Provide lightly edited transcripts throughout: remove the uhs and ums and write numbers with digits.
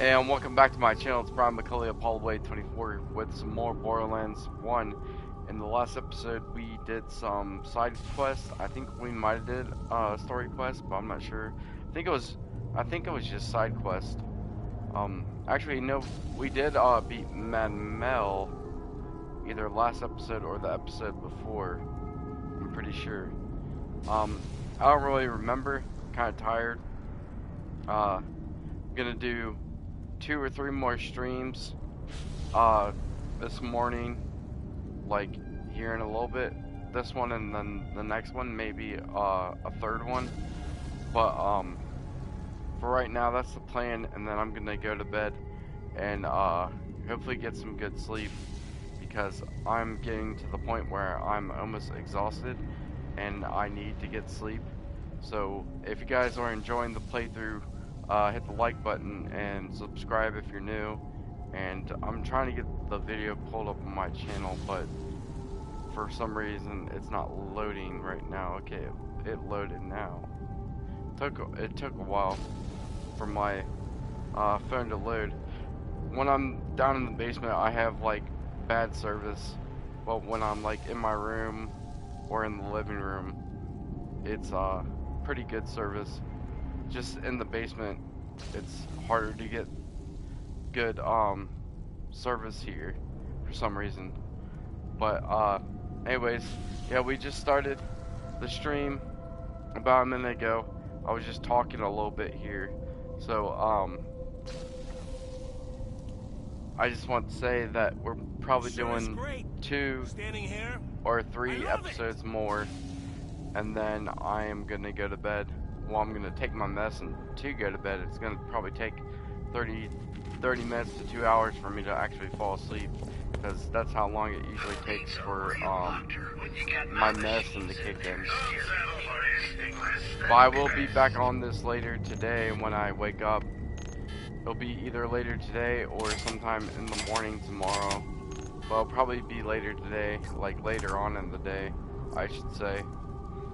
And welcome back to my channel. It's Brian McCulley of Paulway24 with some more Borderlands 1. In the last episode, we did some side quests. I think we might have did a story quest, but I'm not sure. I think it was just side quest. Actually, no, we did beat Manuel either last episode or the episode before. I'm pretty sure. I don't really remember. Kind of tired. I'm gonna do 2 or 3 more streams this morning, like here in a little bit. This one and then the next one, maybe a third one. But for right now, that's the plan. And then I'm gonna go to bed and hopefully get some good sleep, because I'm getting to the point where I'm almost exhausted and I need to get sleep. So if you guys are enjoying the playthrough, hit the like button and subscribe if you're new. And I'm trying to get the video pulled up on my channel, but for some reason it's not loading right now. Okay, it loaded now. It took a while for my phone to load. When I'm down in the basement, I have like bad service, but when I'm like in my room or in the living room, it's pretty good service. Just in the basement, it's harder to get good service here for some reason. But anyways, yeah, we just started the stream about a minute ago. I was just talking a little bit here, so I just want to say that we're probably doing 2 or 3 episodes more, and then I am gonna go to bed. Well, I'm gonna take my medicine to go to bed. It's gonna probably take 30 minutes to 2 hours for me to actually fall asleep, because that's how long it usually takes for my medicine to kick in. But I will be back on this later today when I wake up. It'll be either later today or sometime in the morning tomorrow. Well, it'll probably be later today, like later on in the day, I should say.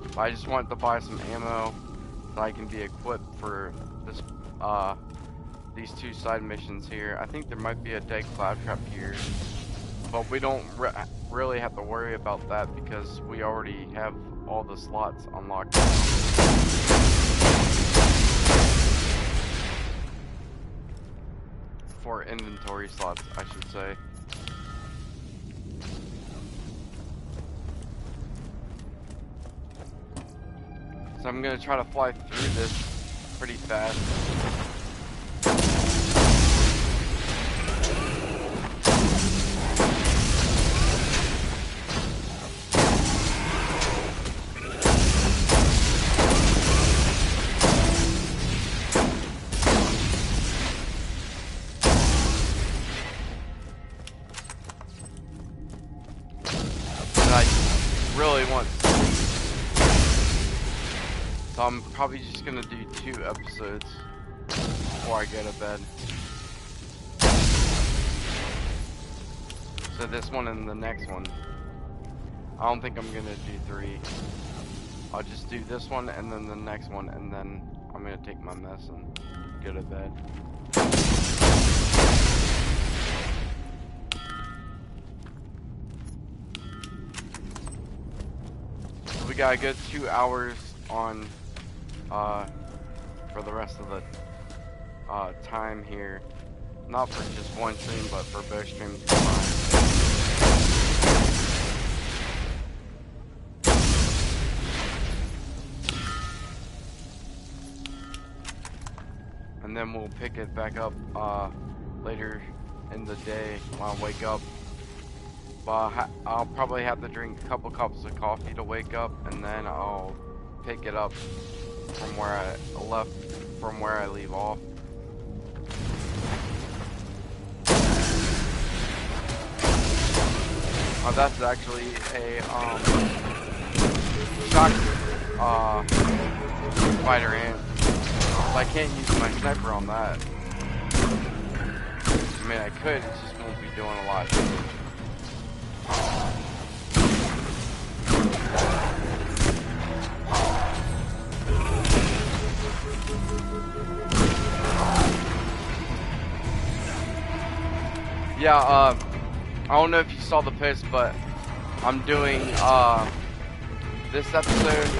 But I just wanted to buy some ammo so I can be equipped for this these 2 side missions here. I think there might be a dead cloud trap here, but we don't really have to worry about that because we already have all the slots unlocked. For inventory slots, I should say. So I'm gonna try to fly through this pretty fast. So I'm probably just gonna do 2 episodes before I go to bed. So this one and the next one. I don't think I'm gonna do 3. I'll just do this one and then the next one, and then I'm gonna take my medicine, go to bed. So we got a good 2 hours on for the rest of the time here. Not for just one stream, but for both streams combined. And then we'll pick it back up later in the day when I wake up. But I'll probably have to drink a couple cups of coffee to wake up, and then I'll pick it up from where I left, from where I leave off. Oh, that's actually a shock spider ant. I can't use my sniper on that. I mean, I could, it just won't be doing a lot of damage. yeah, I don't know if you saw the post, but I'm doing this episode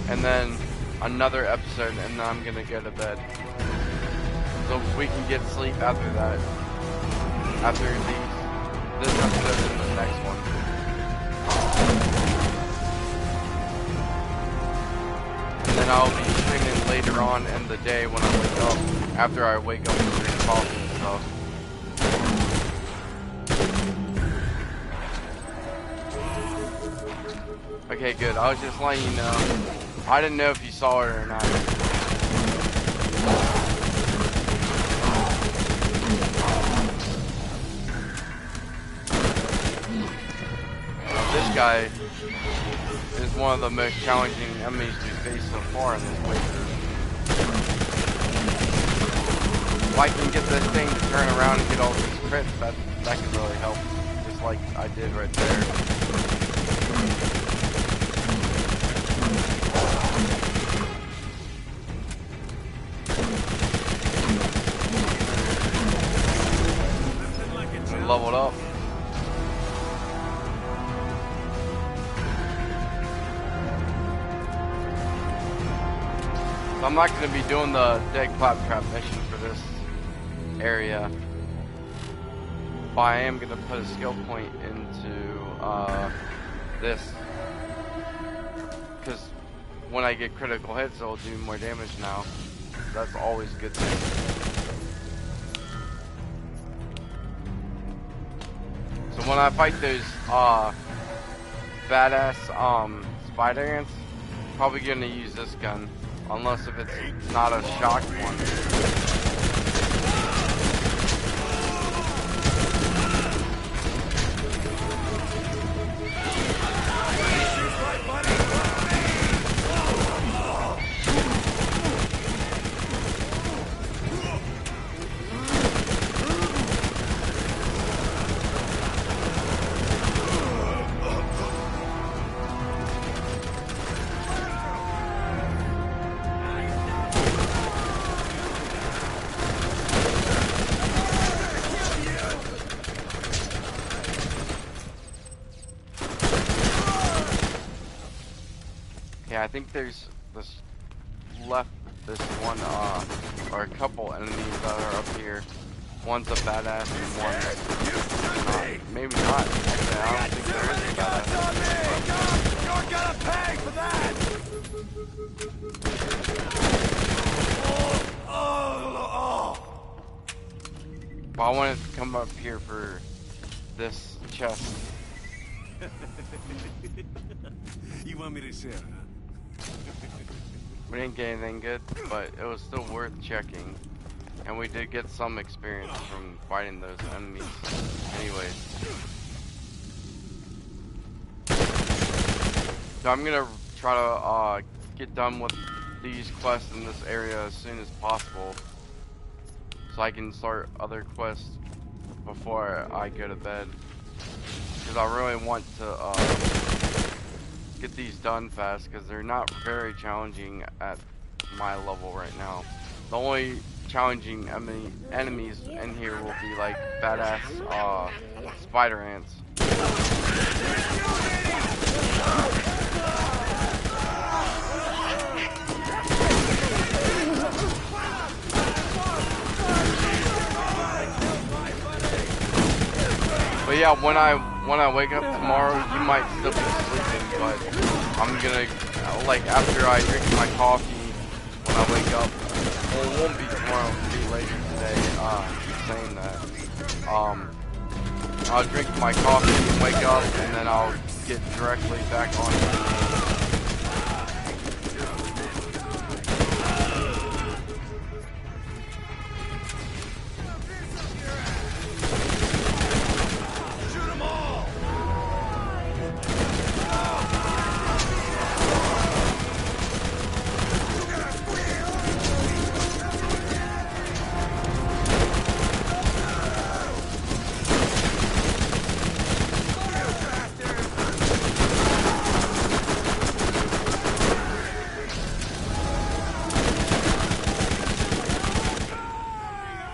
and then another episode, and then I'm gonna go to bed. So we can get sleep after that. After this episode and the next one. And then I'll be streaming later on in the day when I wake up. After I wake up and drink coffee and stuff. Okay, good. I was just letting you know. I didn't know if you saw it or not. This guy is one of the most challenging enemies we faced so far in this playthrough. If I can get this thing to turn around and get all these crits, that can really help. Just like I did right there. Leveled up. So I'm not going to be doing the dead claptrap mission for this area, but I am going to put a skill point into this, because when I get critical hits, it'll do more damage now. That's always a good thing. So when I fight those badass spider ants, probably gonna use this gun, unless if it's not a shock one. Yeah, I think there's this one, or a couple enemies that are up here. One's a badass and one's not. Maybe not. Actually, I don't think there is a badass. You're gonna pay for that! Well, I wanted to come up here for this chest. You want me to share, huh? We didn't get anything good, but it was still worth checking. And we did get some experience from fighting those enemies. Anyways. So I'm gonna try to get done with these quests in this area as soon as possible. So I can start other quests before I go to bed. Because I really want to get these done fast, because they're not very challenging at my level right now. The only challenging enemies in here will be like badass spider ants. But yeah, when I wake up tomorrow, you might still be sleeping, but I'm gonna, like, after I drink my coffee when I wake up, well, it won't be tomorrow, it'll be later today, I keep saying that. I'll drink my coffee and wake up, and then I'll get directly back on the game.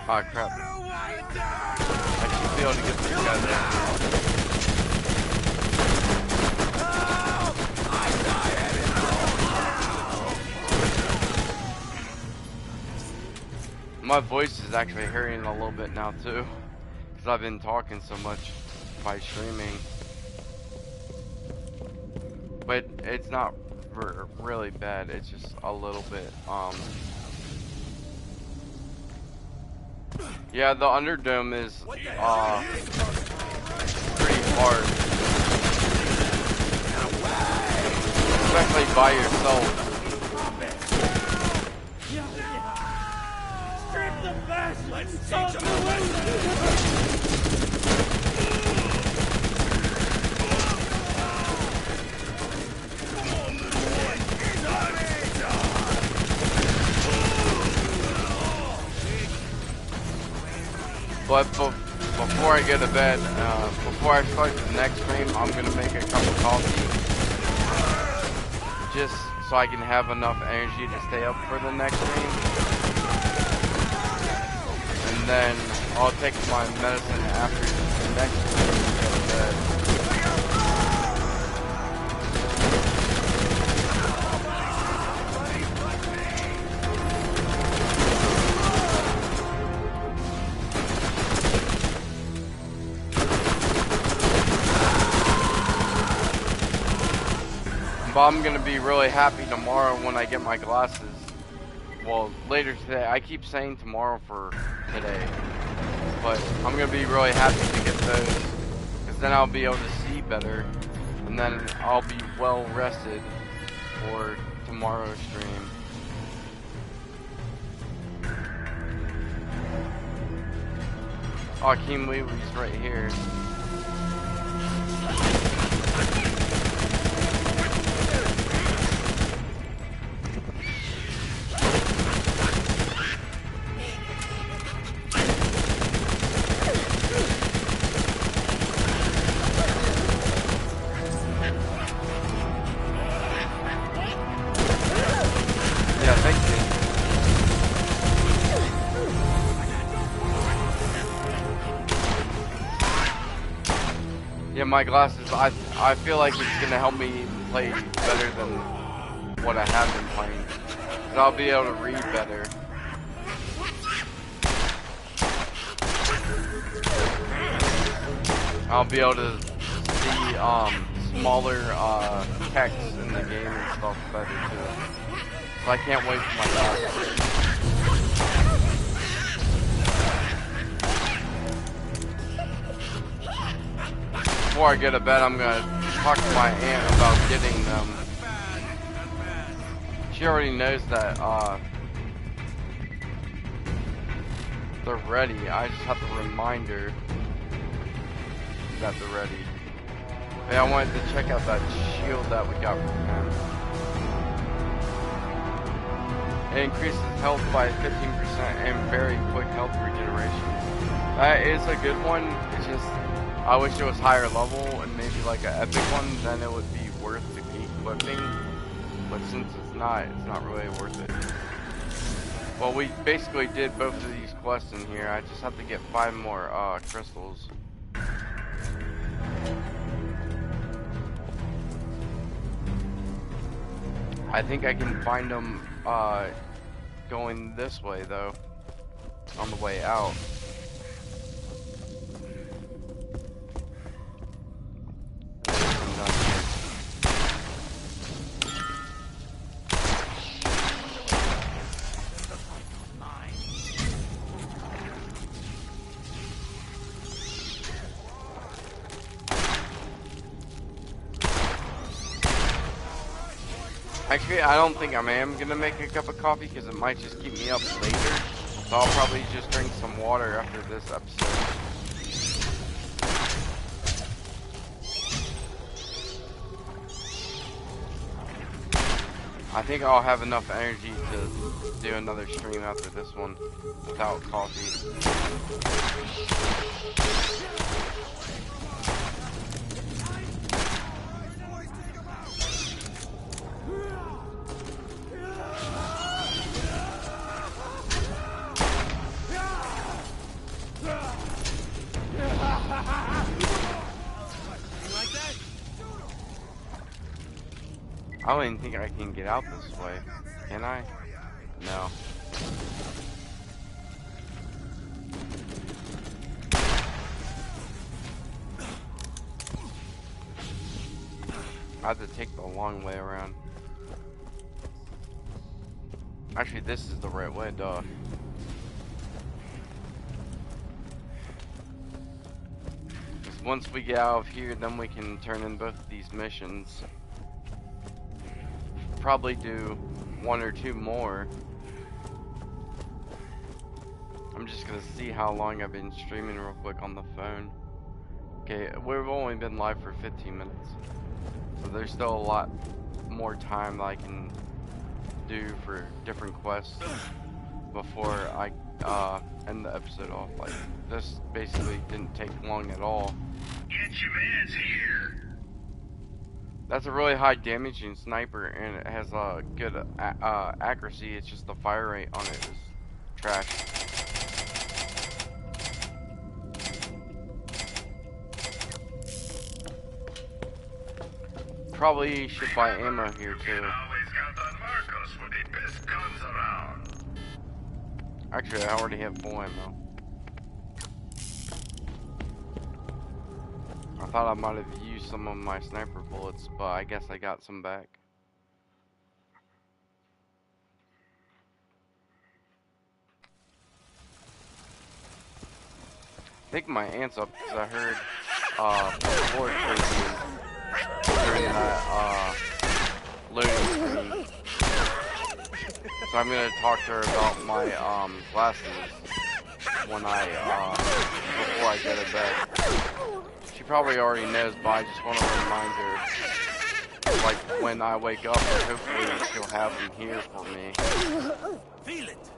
Ah, crap. I should be able to get the guy there. My voice is actually hurting a little bit now too, because I've been talking so much by streaming. But it's not really bad, it's just a little bit, yeah, the Underdome is, pretty hard. Especially by yourself. Let's teach him a lesson. But before I go to bed, before I start the next stream, I'm gonna make a cup of coffee, just so I can have enough energy to stay up for the next stream. And then I'll take my medicine after the next stream and go to bed. But I'm gonna be really happy tomorrow when I get my glasses. Well, later today. I keep saying tomorrow for today, but I'm gonna be really happy to get those, because then I'll be able to see better, and then I'll be well rested for tomorrow's stream. Oh, Akeem Leely's right here. My glasses, I feel like it's gonna help me play better than what I have been playing, because I'll be able to read better. I'll be able to see smaller text in the game and stuff better too. So I can't wait for my glasses. Before I go to bed, I'm gonna talk to my aunt about getting them. She already knows that they're ready. I just have to remind her that they're ready. Hey, I wanted to check out that shield that we got from him. It increases health by 15% and very quick health regeneration. That is a good one. It's just, I wish it was higher level and maybe like an epic one, then it would be worth the equipping. But since it's not really worth it. Well, we basically did both of these quests in here. I just have to get 5 more crystals. I think I can find them going this way though, on the way out. Actually, I don't think I am gonna make a cup of coffee because it might just keep me up later. So I'll probably just drink some water after this episode. I think I'll have enough energy to do another stream after this one without coffee. I don't even think I can get out this way. Can I? No. I have to take the long way around. Actually, this is the right way, duh. Because once we get out of here, then we can turn in both of these missions. Probably do 1 or 2 more. I'm just gonna see how long I've been streaming real quick on the phone. Okay, we've only been live for 15 minutes. So there's still a lot more time that I can do for different quests before I end the episode off. Like, this basically didn't take long at all. Get your mans here. That's a really high damaging sniper, and it has a good accuracy. It's just the fire rate on it is trash. Probably should buy ammo here too. Always count on Marcos for the best guns around. Actually, I already have full ammo. I thought I might have used some of my sniper bullets, but I guess I got some back. I think my aunt's up because I heard floor creaking during that loading screen. So I'm gonna talk to her about my glasses when before I go to bed. She probably already knows, but I just want to remind her, like, when I wake up, hopefully she'll have them here for me. Feel it.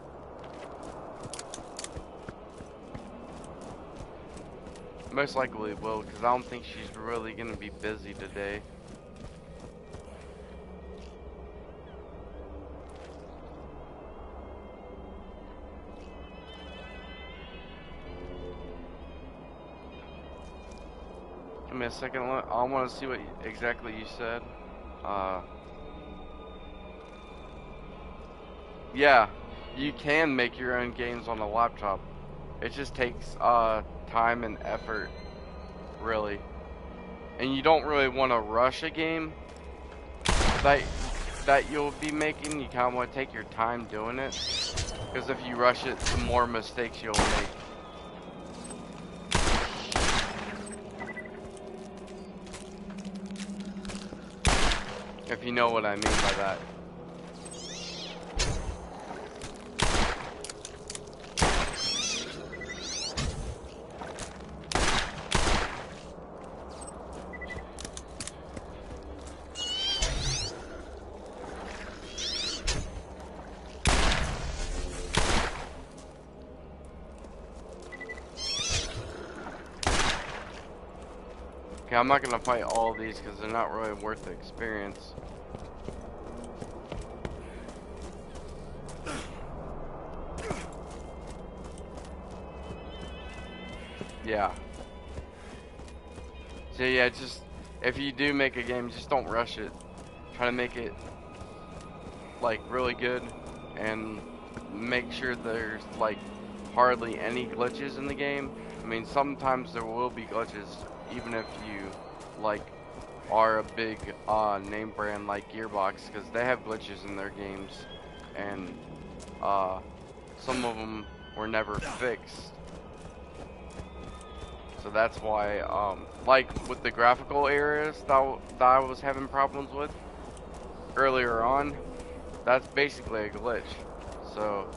Most likely will, because I don't think she's really gonna be busy today. Give me a second. I want to see what exactly you said. Yeah, you can make your own games on a laptop. It just takes time and effort, really. And you don't really want to rush a game that you'll be making. You kind of want to take your time doing it, because if you rush it, the more mistakes you'll make. If you know what I mean by that. Okay, I'm not gonna fight all of these because they're not really worth the experience. Yeah. So yeah, just if you do make a game, just don't rush it. Try to make it like really good and make sure there's like hardly any glitches in the game. I mean, sometimes there will be glitches, even if you like are a big name brand like Gearbox, because they have glitches in their games, and some of them were never fixed. So that's why, like with the graphical areas that I was having problems with earlier on, that's basically a glitch. So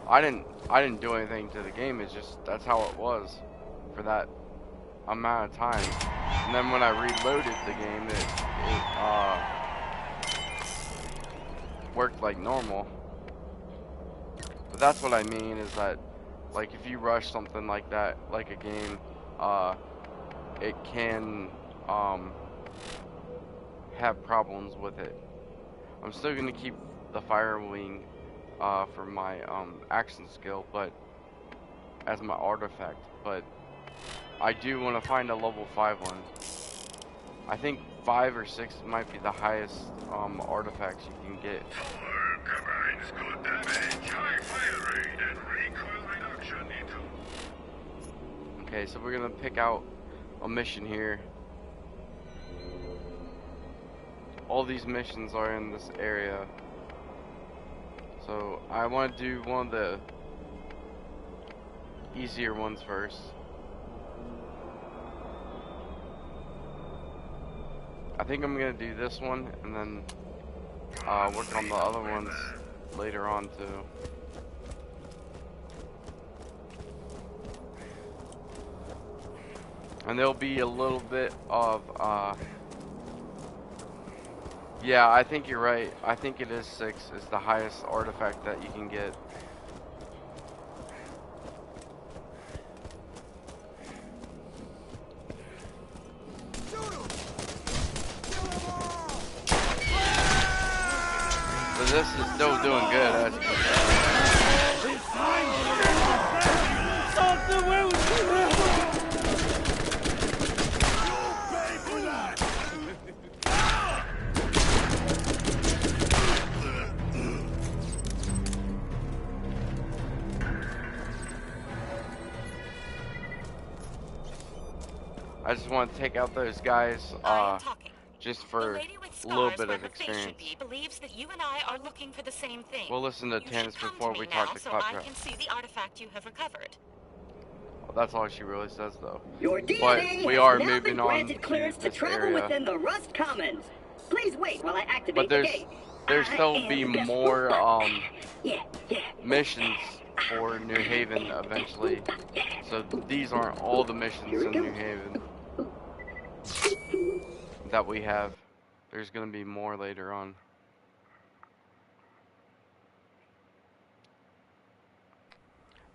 I didn't do anything to the game. It's just that's how it was for that amount of time. And then when I reloaded the game, it worked like normal. But that's what I mean, is that like if you rush something like that, like a game, it can have problems with it. I'm still gonna keep the fire wing for my action skill, but as my artifact. But I do want to find a level 5 one. I think 5 or 6 might be the highest artifacts you can get. Power combines good damage, high fire rate, and recoil reduction into. Okay, so we're gonna pick out a mission here. All these missions are in this area. So I want to do one of the easier ones first. I think I'm gonna do this one and then work on the other ones later on too. And there'll be a little bit of yeah, I think you're right. I think it is 6 is the highest artifact that you can get. So this is still doing good, as you can I just want to take out those guys just for a little bit of experience. Believes that you and I are looking for the same thing. We'll listen to Tannis before we talk to so Claptrap. I can see the artifact you have recovered. Well, that's all she really says, though. Your DNA But we are has now moving been on granted to clearance to this travel area. within the Rust Commons. Please wait while I activate But the gate. there's still be more Yeah. missions for New Haven eventually. So these aren't all the missions in New Haven that we have. There's gonna be more later on.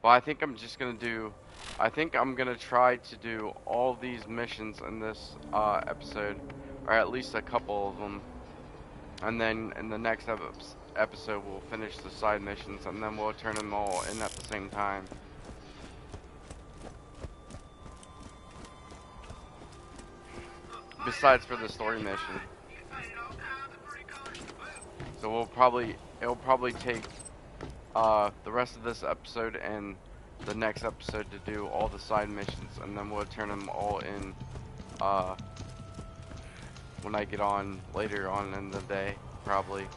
Well, I think I'm just gonna do. I think I'm gonna try to do all these missions in this episode, or at least a couple of them, and then in the next episode we'll finish the side missions, and then we'll turn them all in at the same time. Besides for the story mission. So it'll probably take the rest of this episode and the next episode to do all the side missions, and then we'll turn them all in when I get on later on in the day, probably.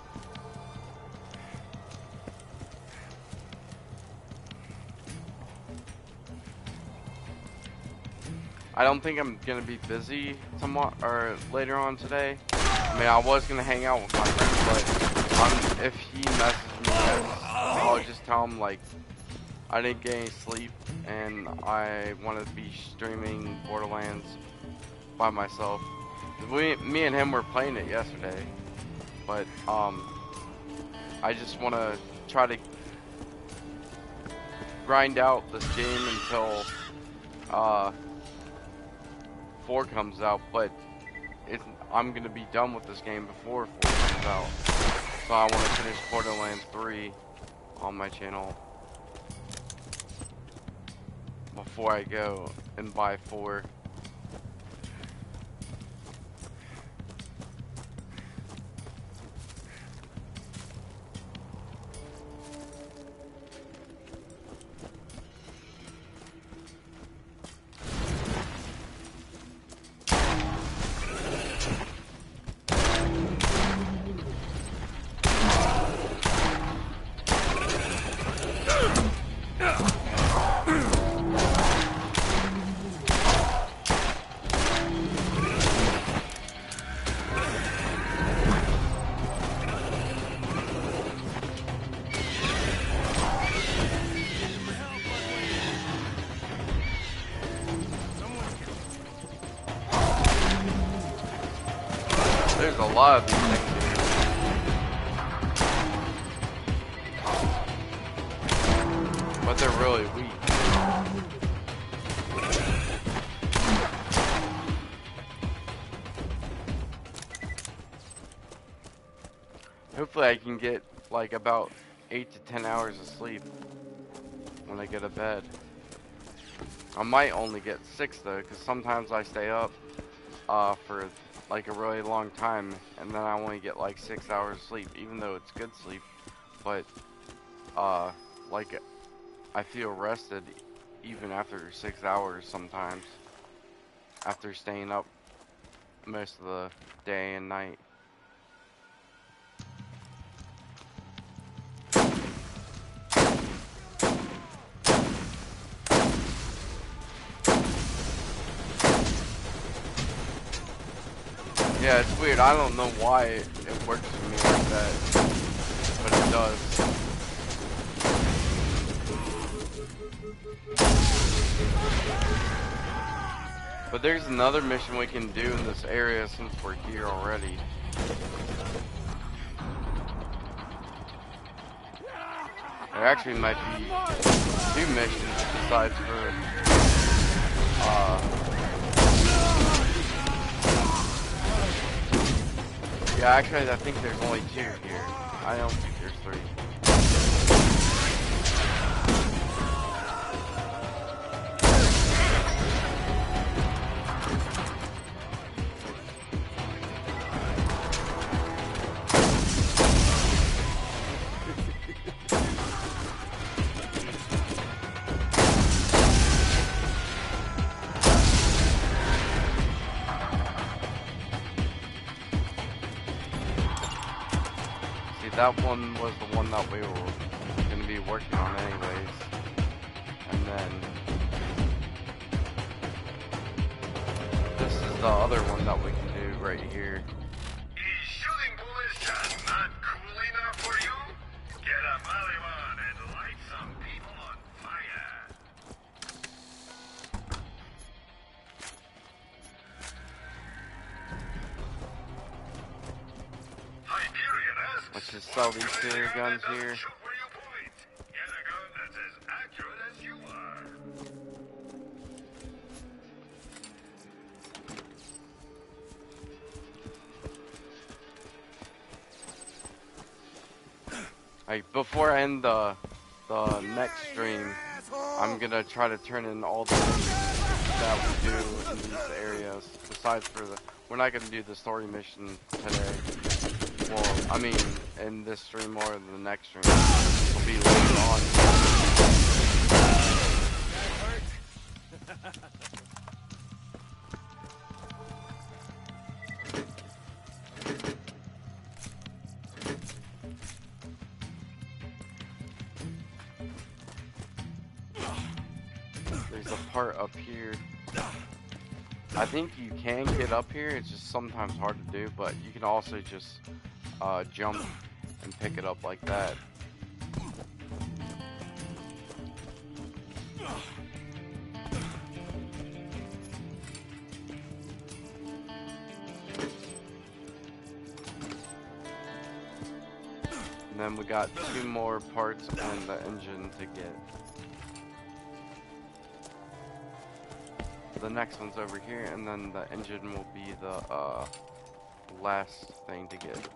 I don't think I'm gonna be busy tomorrow or later on today. I mean, I was gonna hang out with my friend, but if he messages me, I'll just tell him like I didn't get any sleep and I want to be streaming Borderlands by myself. Me and him were playing it yesterday, but I just want to try to grind out this game until 4 comes out, but I'm gonna be done with this game before 4 comes out. So I want to finish Borderlands 3 on my channel before I go and buy 4. There's a lot of these things here. But they're really weak. Hopefully I can get like about 8 to 10 hours of sleep when I get to bed. I might only get 6 though, because sometimes I stay up for like a really long time, and then I only get like 6 hours sleep, even though it's good sleep. But like I feel rested even after 6 hours sometimes, after staying up most of the day and night. Yeah, it's weird. I don't know why it works for me like that, but it does. But there's another mission we can do in this area since we're here already. There actually might be 2 missions besides for yeah, actually I think there's only 2 here. I don't think there's 3. That one was the one that we were going to be working on anyways. And then this is the other one that we can do right here. Is shooting bullets just not cool enough for you? Get a Maliban and light some people on fire. Hyperion asks, Let's just sell these 2 guns here. shoot where you point. Get a gun that's as accurate as you are. Like, before I end the next stream, I'm gonna try to turn in all the missions that we do in these areas. Besides for we're not gonna do the story mission today. Well, I mean, in this stream or the next stream, will be later on. There's a part up here. I think you can get up here, it's just sometimes hard to do, but you can also just jump and pick it up like that. And then we got 2 more parts and the engine to get. The next one's over here, and then the engine will be the last thing to get,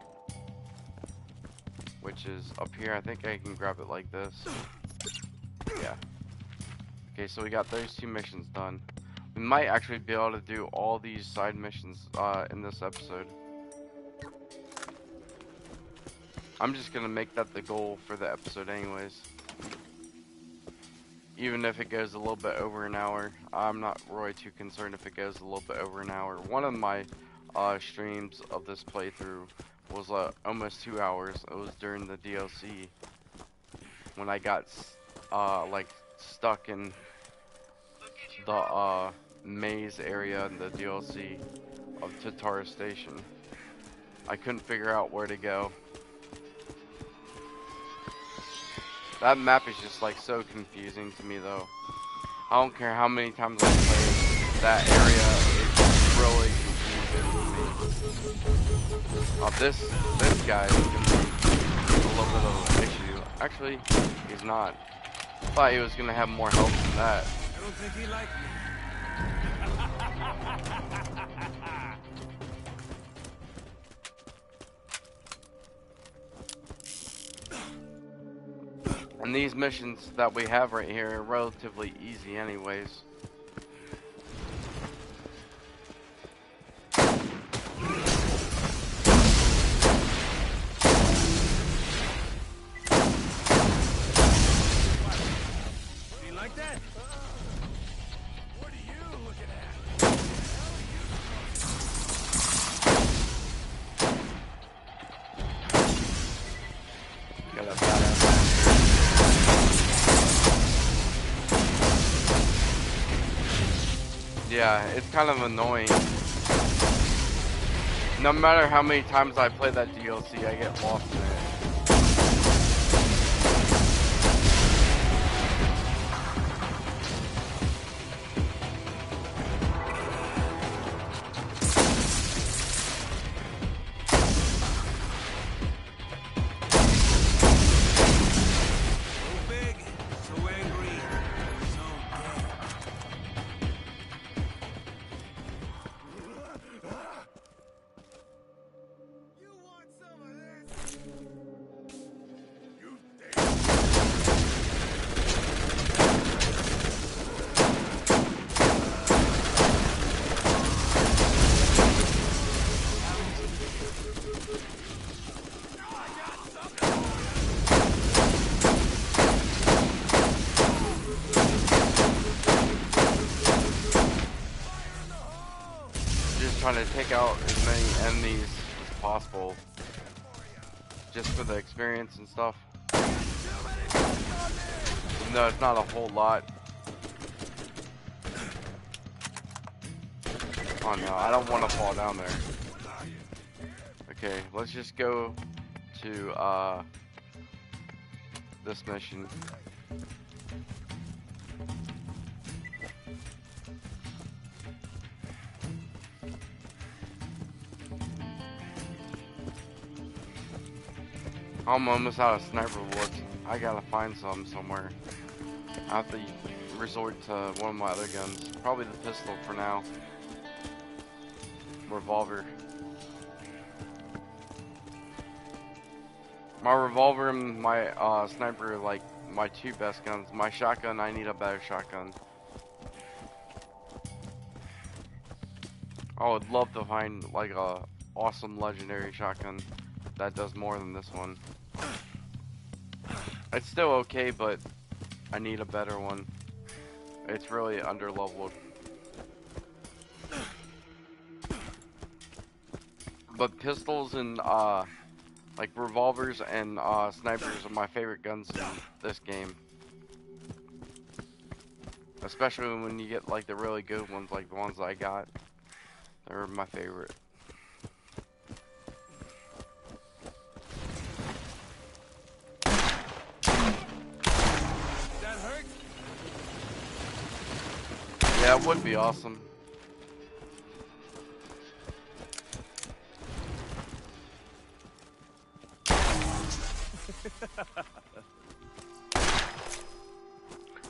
which is up here. I think I can grab it like this. Yeah. Okay, so we got those 2 missions done. We might actually be able to do all these side missions in this episode. I'm just gonna make that the goal for the episode anyways. Even if it goes a little bit over an hour, I'm not really too concerned if it goes a little bit over an hour. One of my streams of this playthrough was almost 2 hours. It was during the DLC when I got like stuck in the maze area in the DLC of Tatara Station. I couldn't figure out where to go. That map is just like so confusing to me though. I don't care how many times I play that area, it's really confusing to me. This guy is gonna be a little bit of an issue. Actually, he's not. I thought he was gonna have more health than that. I don't think he liked me. And these missions that we have right here are relatively easy anyways. Yeah, it's kind of annoying. No matter how many times I play that DLC, I get lost in it. Trying to take out as many enemies as possible, just for the experience and stuff. No, it's not a whole lot. Oh no, I don't want to fall down there. Okay, let's just go to this mission. I'm almost out of sniper bullets. I gotta find some somewhere. I have to resort to one of my other guns. Probably the pistol for now. Revolver. My revolver and my sniper are like my two best guns. My shotgun, I need a better shotgun. I would love to find like a awesome legendary shotgun that does more than this one. It's still okay, but I need a better one. It's really underleveled. But pistols and like revolvers and snipers are my favorite guns in this game. Especially when you get like the really good ones, like the ones I got. They're my favorite. Yeah, it would be awesome.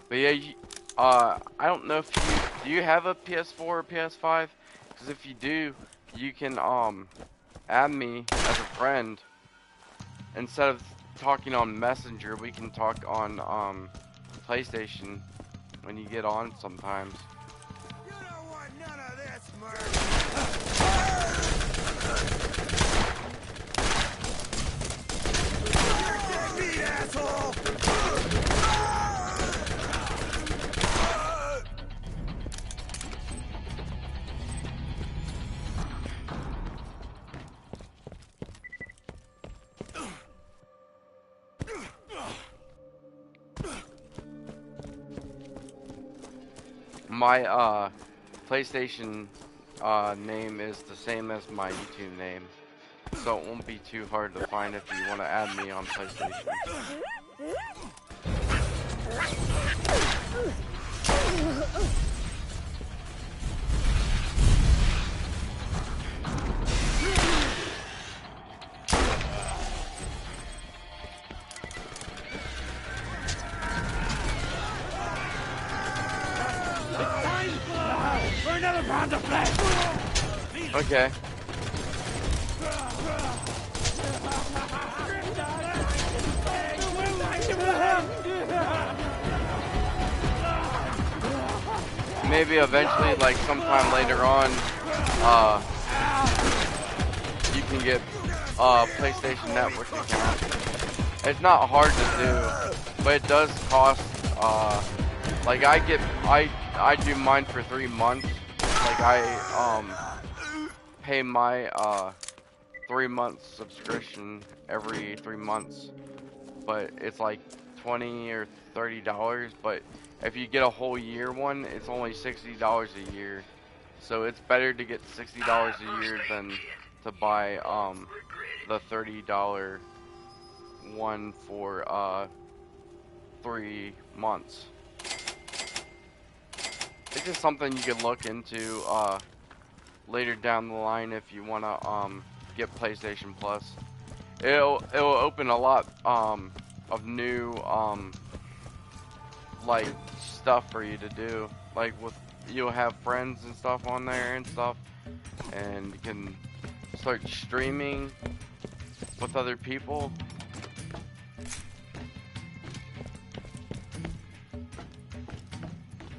But yeah, I don't know if do you have a PS4 or PS5? Because if you do, you can add me as a friend. Instead of talking on Messenger, we can talk on PlayStation when you get on sometimes. You don't want none of this, murder. You're dead, asshole. My PlayStation name is the same as my YouTube name, so it won't be too hard to find if you want to add me on PlayStation. For another pound of flesh. Okay. Maybe eventually, like sometime later on, you can get a PlayStation Network account. It's not hard to do, but it does cost. Like I do mine for 3 months. Like I pay my 3-month subscription every 3 months, but it's like $20 or $30. But if you get a whole year one, it's only $60 a year. So it's better to get $60 a year than to buy the $30 one for 3 months. It's just something you could look into later down the line if you wanna get PlayStation Plus. It'll open a lot of new like stuff for you to do. Like you'll have friends and stuff on there and stuff, and you can start streaming with other people.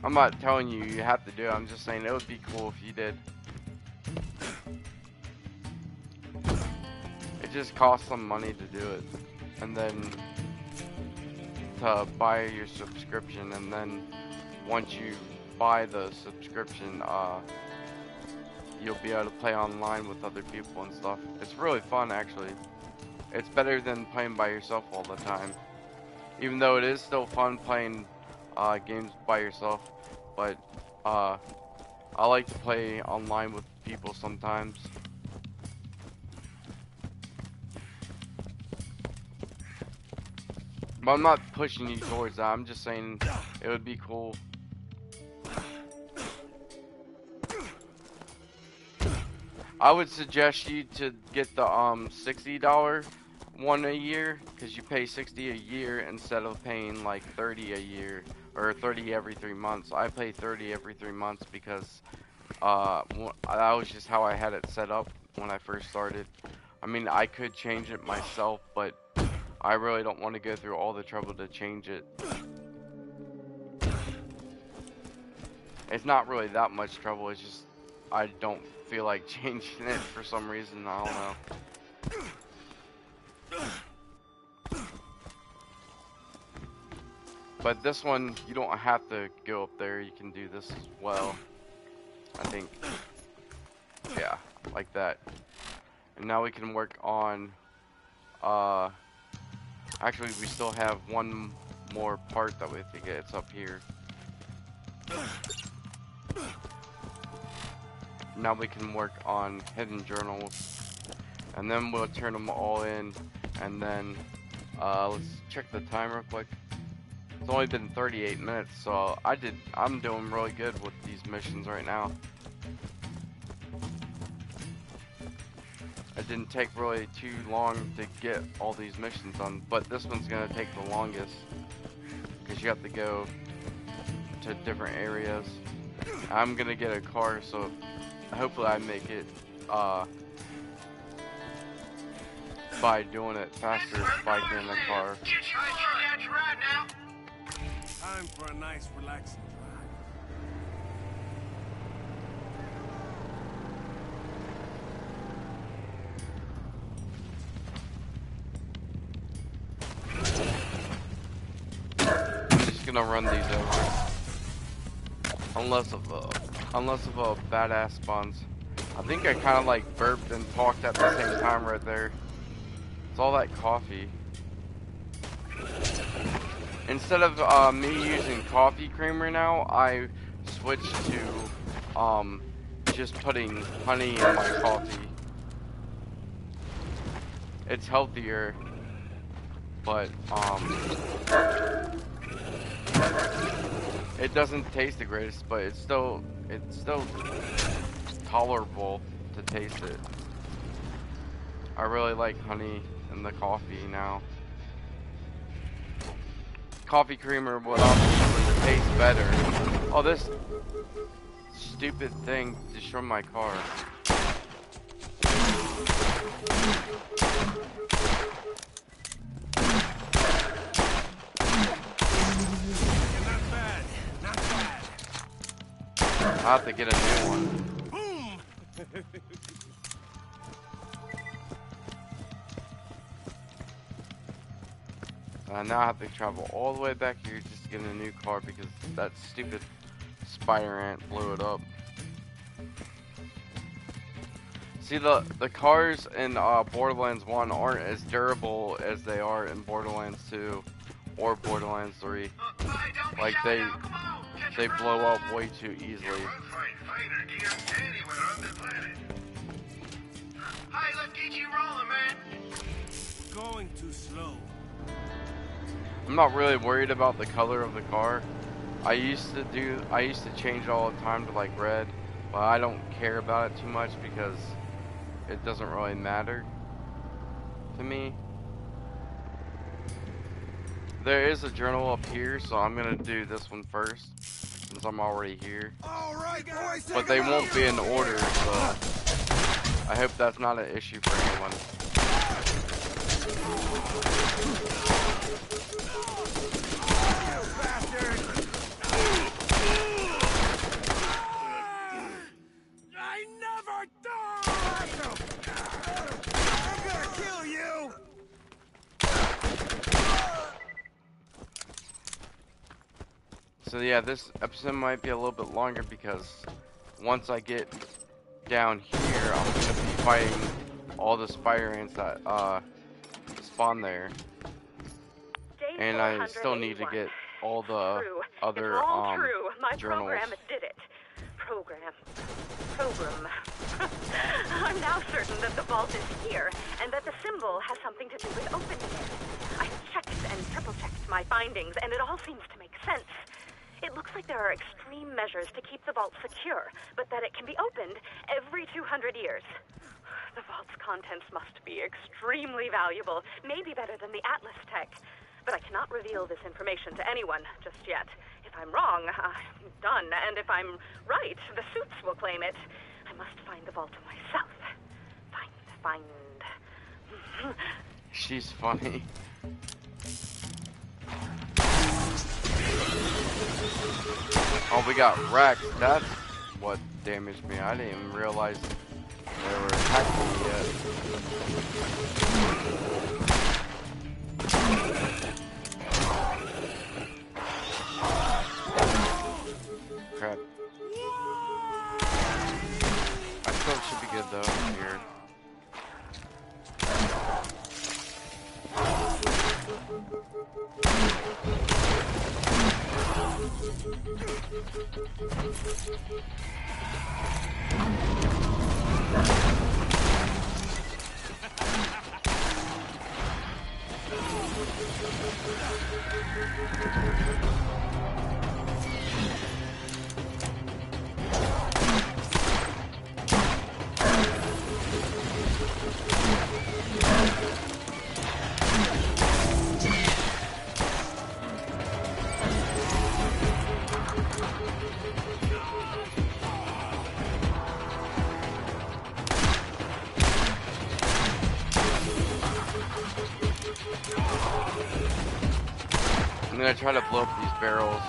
I'm not telling you you have to do it, I'm just saying it would be cool if you did. It just costs some money to do it, and then to buy your subscription, and then once you buy the subscription, you'll be able to play online with other people and stuff. It's really fun, actually. It's better than playing by yourself all the time. Even though it is still fun playing games by yourself, but I like to play online with people sometimes. But I'm not pushing you towards that, I'm just saying it would be cool. I would suggest you to get the $60 one a year, because you pay $60 a year instead of paying like $30 a year, or $30 every 3 months. I pay $30 every 3 months because that was just how I had it set up when I first started. I mean, I could change it myself, but I really don't want to go through all the trouble to change it. It's not really that much trouble, it's just I don't feel like changing it for some reason, I don't know. But this one, you don't have to go up there, you can do this as well. I think, yeah, like that. And now we can work on, actually we still have one more part that we have to get, it's up here. Now we can work on hidden journals, and then we'll turn them all in, and then let's check the time real quick. It's only been 38 minutes, so I'm doing really good with these missions right now. It didn't take really too long to get all these missions done, but this one's gonna take the longest because you have to go to different areas. I'm gonna get a car, so hopefully I make it by doing it faster by getting a car. Time for a nice, relaxing drive. I'm just gonna run these over, unless of a badass spawns. I think I kind of like burped and talked at the same time right there. It's all that coffee. Instead of me using coffee creamer now, I switched to just putting honey in my coffee. It's healthier, but it doesn't taste the greatest, but it's still tolerable to taste it. I really like honey in the coffee now. Coffee creamer would obviously taste better. Oh, this stupid thing destroyed my car. Not bad. Not bad. I have to get a new one. Boom! Now I have to travel all the way back here just to get a new car because that stupid spider ant blew it up. See, the cars in Borderlands 1 aren't as durable as they are in Borderlands 2. or Borderlands 3. I don't Like shout they now. Come on, get they your blow breath. up way too easily. You won't find fighter gear anywhere on the planet. Hi, let's get you rolling, man. Going too slow. I'm not really worried about the color of the car. I used to change it all the time to like red, but I don't care about it too much because it doesn't really matter to me. There is a journal up here, so I'm gonna do this one first since I'm already here. All right, boys. But they won't be in order, so I hope that's not an issue for anyone. I never die! I'm gonna kill you! So yeah, this episode might be a little bit longer because once I get down here, I'm gonna be fighting all the spider ants that spawn there, and I still need to get all the other it's all true. My journals. program did it. Program. I'm now certain that the vault is here, and that the symbol has something to do with opening it. I've checked and triple-checked my findings, and it all seems to make sense. It looks like there are extreme measures to keep the vault secure, but that it can be opened every 200 years. The vault's contents must be extremely valuable, maybe better than the Atlas tech. But I cannot reveal this information to anyone just yet. If I'm wrong, I'm done. And if I'm right, the suits will claim it. I must find the vault myself. Find. She's funny. Oh, we got wrecked. That's what damaged me. I didn't even realize they were attacking me yet. Crap. I still should be good though here. I'm gonna try to blow up these barrels.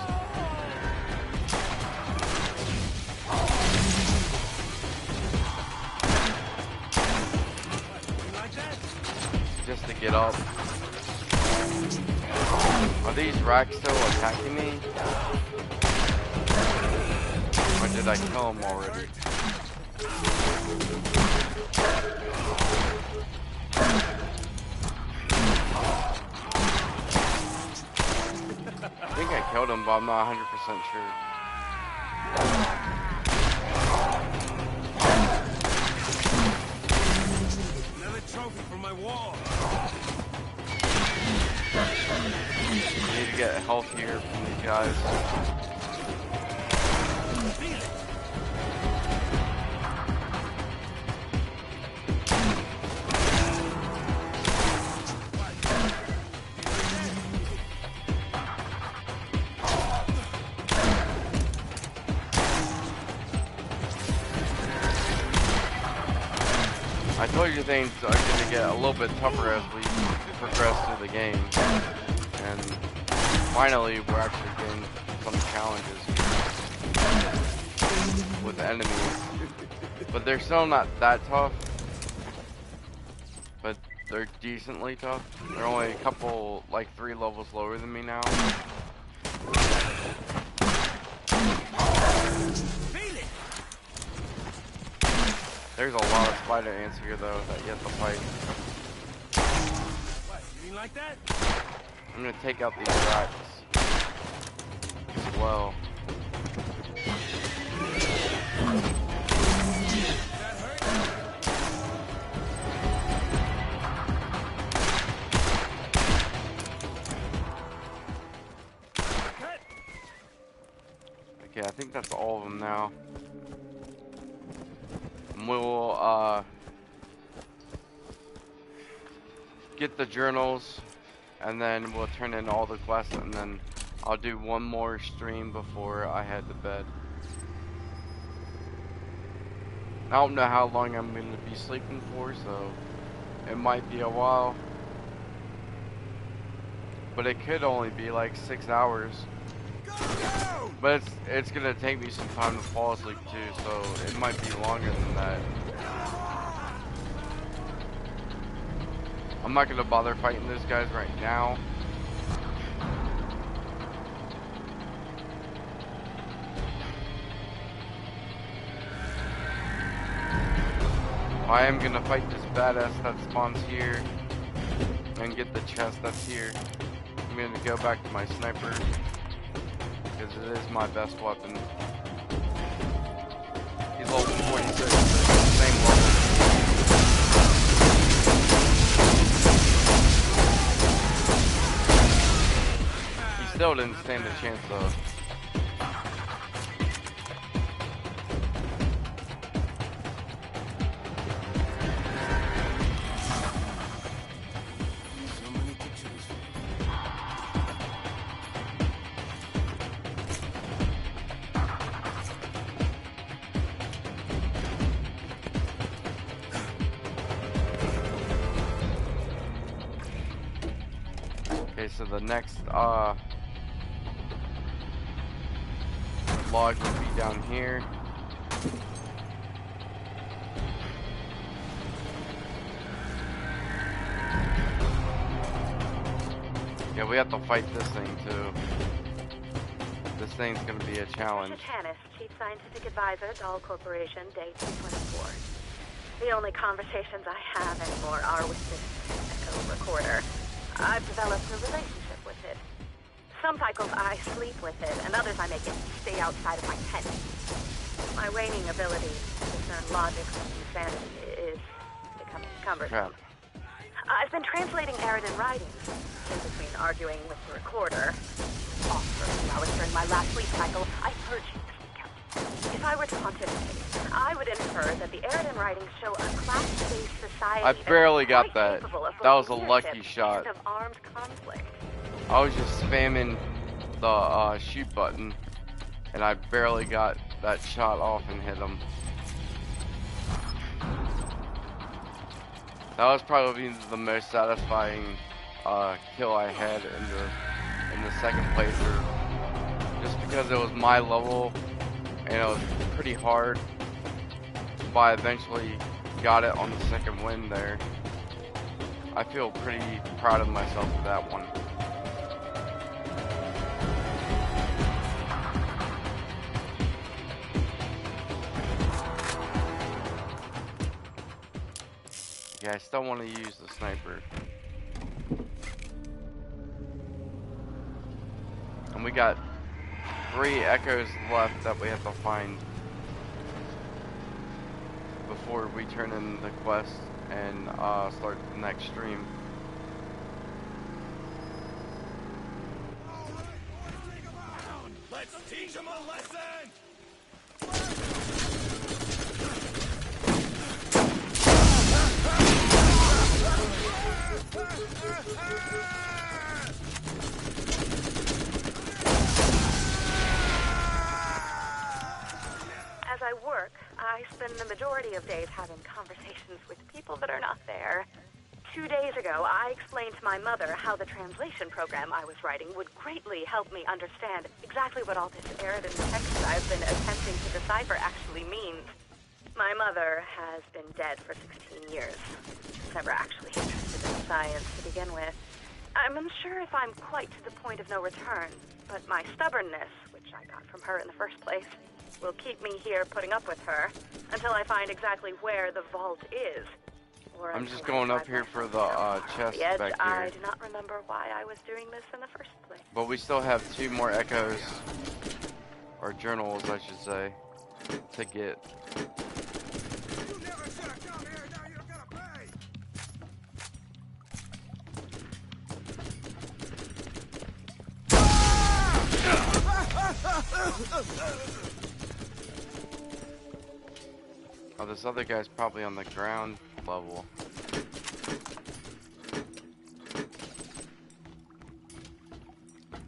Just to get up. Are these racks still attacking me? Or did I kill them already? I think I killed him, but I'm not 100% sure. Another trophy for my wall. I need to get health here from these guys. Feel it. I told you things are going to get a little bit tougher as we progress through the game. And finally, we're actually getting some challenges with the enemies. But they're still not that tough. But they're decently tough. They're only a couple, like 3 levels lower than me now. There's a lot of spider ants here though that you have to fight. What, you mean like that? I'm gonna take out these racks as well. Okay, I think that's all of them now. And we'll get the journals, and then we'll turn in all the quests, and then I'll do one more stream before I head to bed. I don't know how long I'm going to be sleeping for, so it might be a while. But it could only be like 6 hours. But it's going to take me some time to fall asleep too, so it might be longer than that. I'm not going to bother fighting those guys right now. I am going to fight this badass that spawns here and get the chest that's here. I'm going to go back to my sniper because it is my best weapon. He's level 46, so same level. He still didn't stand a chance though. Okay, so the next log will be down here. Yeah, we have to fight this thing too. This thing's gonna be a challenge. This is Hannes, Chief Scientific Advisor, Dahl Corporation, Day 224. The only conversations I have anymore are with this echo recorder. I've developed a relationship with it. Some cycles I sleep with it, and others I make it stay outside of my tent. My waning ability to discern logic from insanity is becoming cumbersome. I've been translating Eridan writings, in between arguing with the recorder. Off for a few hours during my last sleep cycle, I urge you to speak out. If I were to pontificate, I would infer that the Eridan writings show a class-based society. I barely got that. That was a lucky shot. Of armed conflict. I was just spamming the shoot button, and I barely got that shot off and hit him. That was probably the most satisfying kill I had in the second playthrough, just because it was my level and it was pretty hard, but I eventually got it on the second win there. I feel pretty proud of myself for that one. Yeah, I still want to use the sniper. And we got 3 echoes left that we have to find before we turn in the quest and start the next stream. Let's teach him a lesson! As I work, I spend the majority of days having conversations with people that are not there. 2 days ago, I explained to my mother how the translation program I was writing would greatly help me understand exactly what all this Eridan text I've been attempting to decipher actually means. My mother has been dead for 16 years. Never actually interested in science to begin with. I'm unsure if I'm quite to the point of no return, but my stubbornness, which I got from her in the first place, will keep me here putting up with her until I find exactly where the vault is. before I'm I'm just forced going to up drive here for myself the down chest the edge. back I here. do not remember why I was doing this in the first place. But we still have 2 more echoes, or journals I should say, to get. You never should have come here. Now you're gonna pay. Oh, this other guy's probably on the ground level.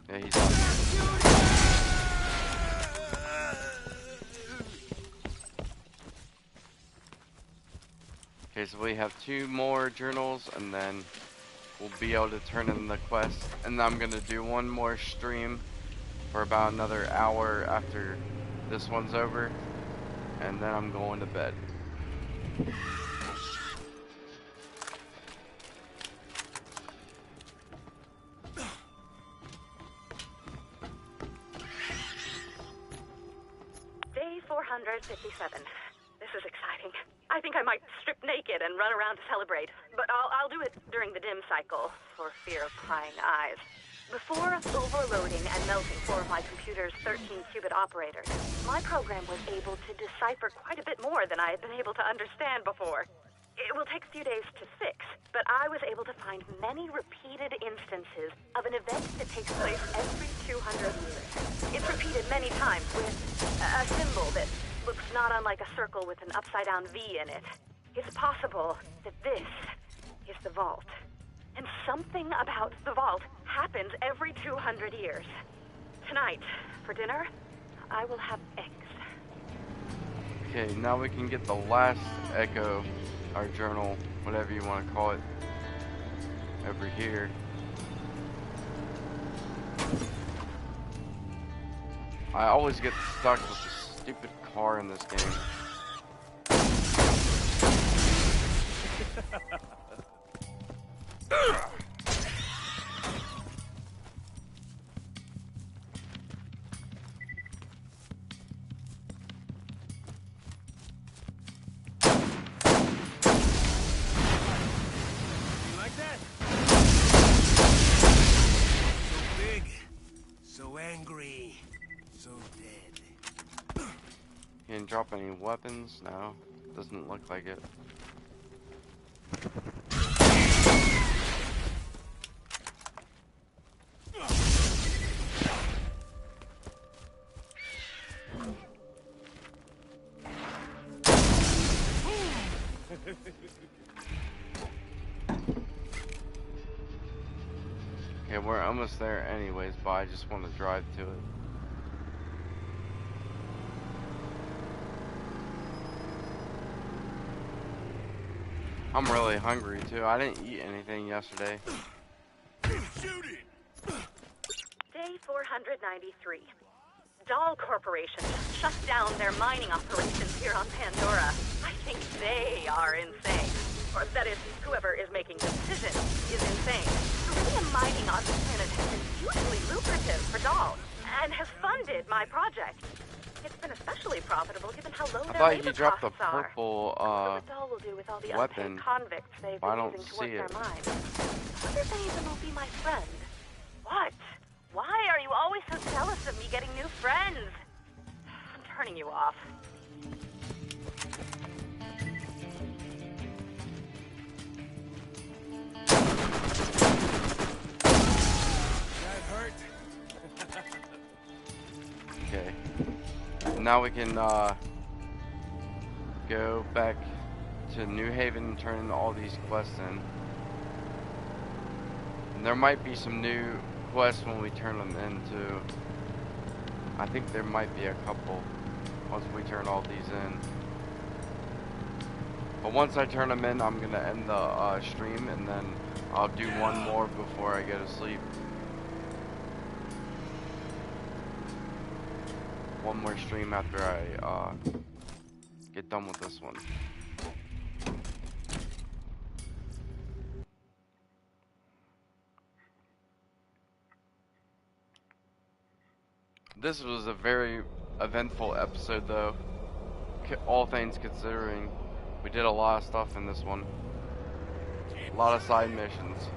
Yeah, he's on here. Okay, so we have 2 more journals, and then we'll be able to turn in the quest. And I'm gonna do one more stream for about another hour after this one's over, and then I'm going to bed. Day 457. This is exciting. I think I might strip naked and run around to celebrate, but I'll do it during the dim cycle for fear of prying eyes. Before overloading and melting 4 of my computer's 13-qubit operators, my program was able to decipher quite a bit more than I had been able to understand before. It will take a few days to fix, but I was able to find many repeated instances of an event that takes place every 200 years. It's repeated many times with a symbol that looks not unlike a circle with an upside-down V in it. It's possible that this is the vault. And something about the vault happens every 200 years. Tonight, for dinner, I will have eggs. Okay, now we can get the last echo, or journal, whatever you want to call it, over here. I always get stuck with this stupid car in this game. You like that? So big, so angry, so dead. You didn't drop any weapons? No, doesn't look like it. Okay, we're almost there anyways, but I just want to drive to it. I'm really hungry too. I didn't eat anything yesterday. Shoot it! Day 493. Dahl Corporation shut down their mining operations here on Pandora. I think they are insane. Or that is, whoever is making the decision is insane. Iridium mining on this planet has been hugely lucrative for Dahl and has funded my project. It's been especially profitable given how low I their thought labor you dropped the costs are. purple What Dahl will do with all the weapon. unpaid convicts they've I been don't using to work see their it. mines. I wonder if any of them will be my friend. What? Why are you always so jealous of me getting new friends? I'm turning you off. That hurt? Okay. Now we can go back to New Haven and turn all these quests in. And there might be some new quests when we turn them into. I think there might be a couple once we turn all these in. But once I turn them in, I'm gonna end the stream, and then I'll do one more before I go to sleep. One more stream after I get done with this one. This was a very eventful episode though, all things considering. We did a lot of stuff in this one. A lot of side missions.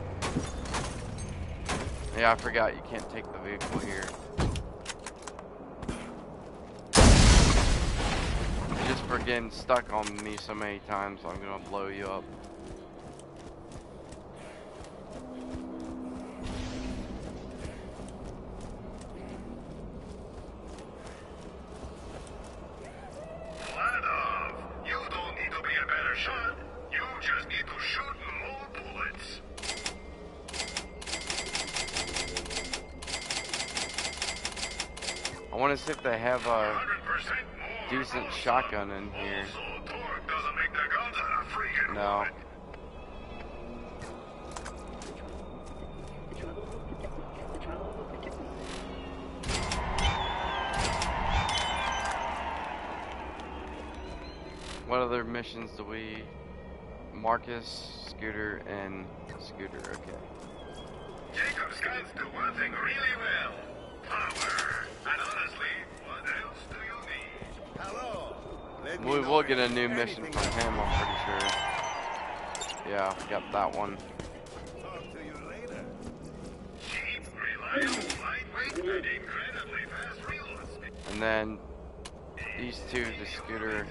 Yeah, I forgot you can't take the vehicle here. Just for getting stuck on me so many times, I'm gonna blow you up. You don't need to be a better shot. You just need to shoot more bullets. I want to see if they have a 100% more decent shotgun in here. Also, torque doesn't make the guns that are freaking No. good. What other missions do we... Marcus, Scooter, and Scooter, okay. Jacob's guns do one thing really well. Power. And honestly, what else do you need? Hello. We will get a new mission from him, I'm pretty sure. Yeah, got that one. Talk to you later. Cheap, reliable, lightweight, and incredibly fast reloads. And then these two, the Scooter.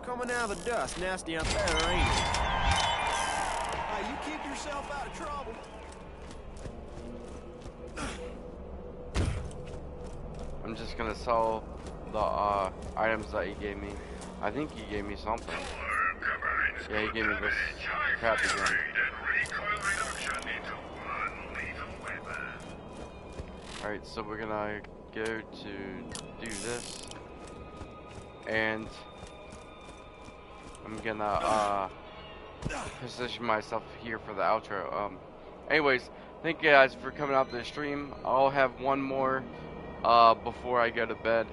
Coming out of the dust, nasty out there, ain't it? Hey, you keep yourself out of trouble. I'm just gonna sell the items that he gave me. I think he gave me something. Yeah, he gave me this crappy gun. Alright, so we're gonna go to do this. And I'm gonna position myself here for the outro. Anyways, thank you guys for coming out to the stream. I'll have one more before I go to bed,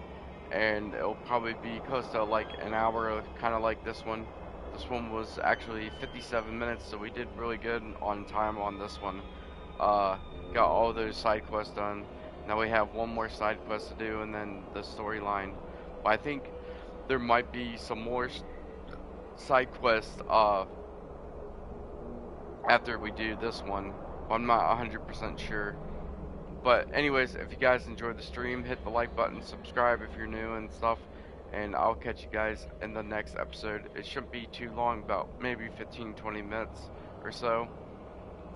and it'll probably be close to like an hour, kind of like this one. This one was actually 57 minutes, so we did really good on time on this one. Got all those side quests done. Now we have one more side quest to do, and then the storyline. But I think there might be some more side quests after we do this one. I'm not 100% sure. But anyways, if you guys enjoyed the stream, hit the like button, subscribe if you're new and stuff, and I'll catch you guys in the next episode. It shouldn't be too long, about maybe 15-20 minutes or so,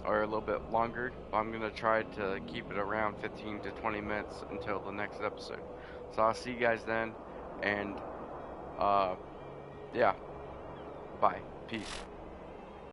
or a little bit longer. I'm gonna try to keep it around 15 to 20 minutes until the next episode. So I'll see you guys then, and yeah, bye, peace.